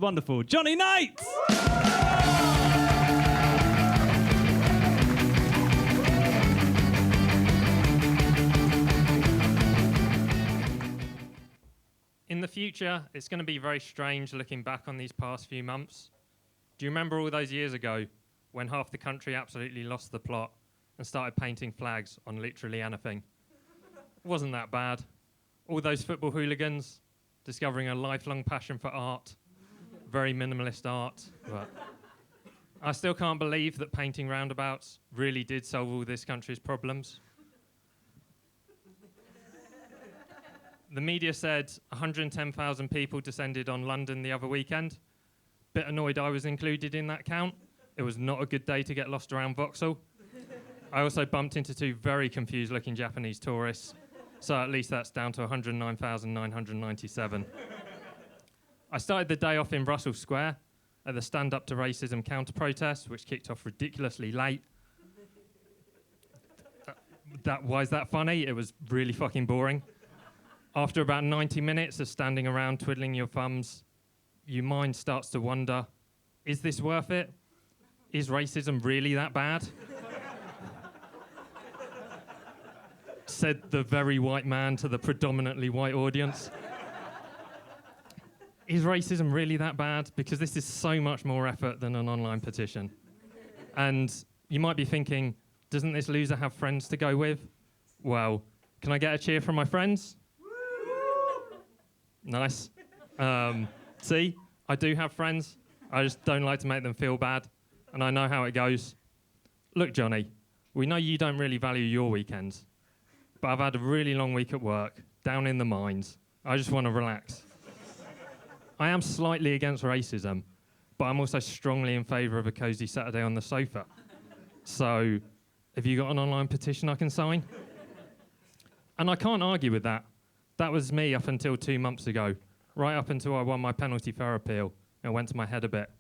the wonderful Johnny Knight. In the future, it's going to be very strange looking back on these past few months. Do you remember all those years ago when half the country absolutely lost the plot and started painting flags on literally anything? It wasn't that bad. All those football hooligans discovering a lifelong passion for art, very minimalist art. But I still can't believe that painting roundabouts really did solve all this country's problems. The media said 110,000 people descended on London the other weekend. Bit annoyed I was included in that count. It was not a good day to get lost around Vauxhall. I also bumped into two very confused-looking Japanese tourists, so at least that's down to 109,997. I started the day off in Russell Square at the Stand Up to Racism counter-protest, which kicked off ridiculously late. Why is that funny? It was really fucking boring. After about 90 minutes of standing around twiddling your thumbs, your mind starts to wonder, is this worth it? Is racism really that bad? Said the very white man to the predominantly white audience. Is racism really that bad? Because this is so much more effort than an online petition. And you might be thinking, doesn't this loser have friends to go with? Well, can I get a cheer from my friends? Nice. See, I do have friends. I just don't like to make them feel bad. And I know how it goes. Look, Johnny, we know you don't really value your weekends. But I've had a really long week at work, down in the mines. I just want to relax. I am slightly against racism, but I'm also strongly in favour of a cosy Saturday on the sofa. So, have you got an online petition I can sign? And I can't argue with that. That was me up until 2 months ago, right up until I won my penalty fair appeal and went to my head a bit.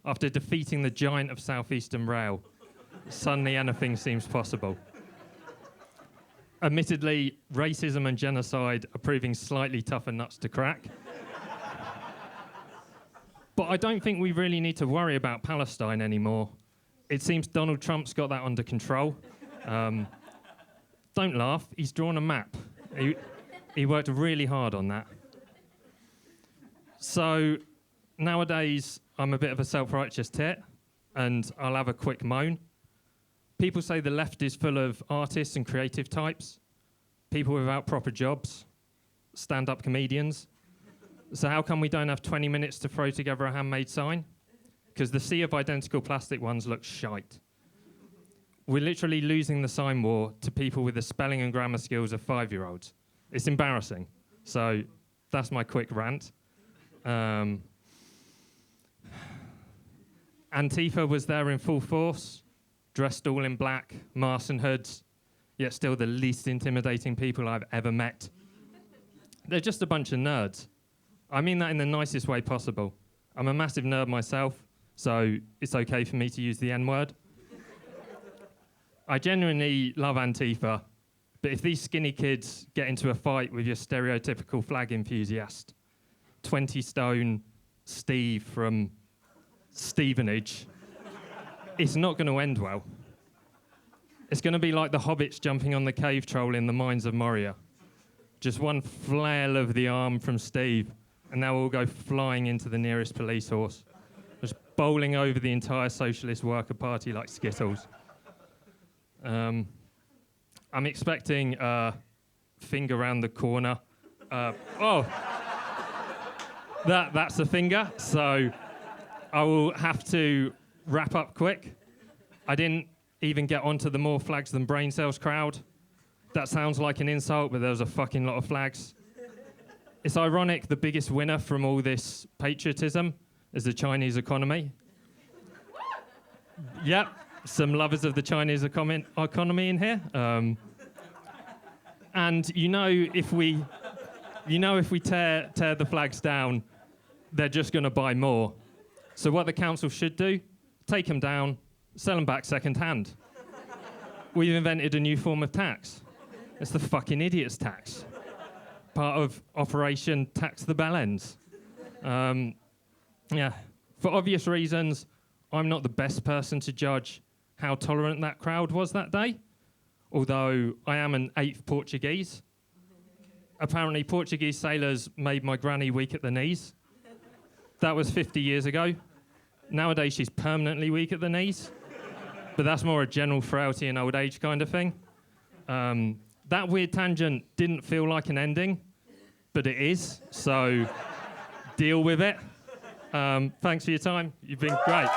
After defeating the giant of South Eastern Rail, suddenly anything seems possible. Admittedly, racism and genocide are proving slightly tougher nuts to crack. But I don't think we really need to worry about Palestine anymore. It seems Donald Trump's got that under control. Don't laugh, he's drawn a map. He worked really hard on that. So nowadays, I'm a bit of a self-righteous tit, and I'll have a quick moan. People say the left is full of artists and creative types, people without proper jobs, stand-up comedians. So how come we don't have 20 minutes to throw together a handmade sign? Because the sea of identical plastic ones looks shite. We're literally losing the sign war to people with the spelling and grammar skills of 5-year-olds. It's embarrassing. So that's my quick rant. Antifa was there in full force, dressed all in black, masks and hoods, yet still the least intimidating people I've ever met. They're just a bunch of nerds. I mean that in the nicest way possible. I'm a massive nerd myself, so it's okay for me to use the N-word. I genuinely love Antifa, but if these skinny kids get into a fight with your stereotypical flag enthusiast, 20-stone Steve from Stevenage, it's not going to end well. It's going to be like the hobbits jumping on the cave troll in the Mines of Moria. Just one flail of the arm from Steve, and they'll all go flying into the nearest police horse, just bowling over the entire Socialist Worker Party like Skittles. I'm expecting finger round the corner. That's a finger, so I will have to wrap up quick. I didn't even get onto the more flags than brain cells crowd. That sounds like an insult, but there was a fucking lot of flags. It's ironic, the biggest winner from all this patriotism is the Chinese economy. Yep, some lovers of the Chinese economy in here. And if we tear the flags down, they're just going to buy more. So what the council should do, take them down, sell them back second hand. We've invented a new form of tax. It's the fucking idiot's tax. Part of Operation Tax the Bellends. Yeah. For obvious reasons, I'm not the best person to judge how tolerant that crowd was that day, although I am an 8th Portuguese. Apparently, Portuguese sailors made my granny weak at the knees. That was 50 years ago. Nowadays, she's permanently weak at the knees, but that's more a general frailty and old age kind of thing. That weird tangent didn't feel like an ending, but it is, so deal with it. Thanks for your time. You've been great.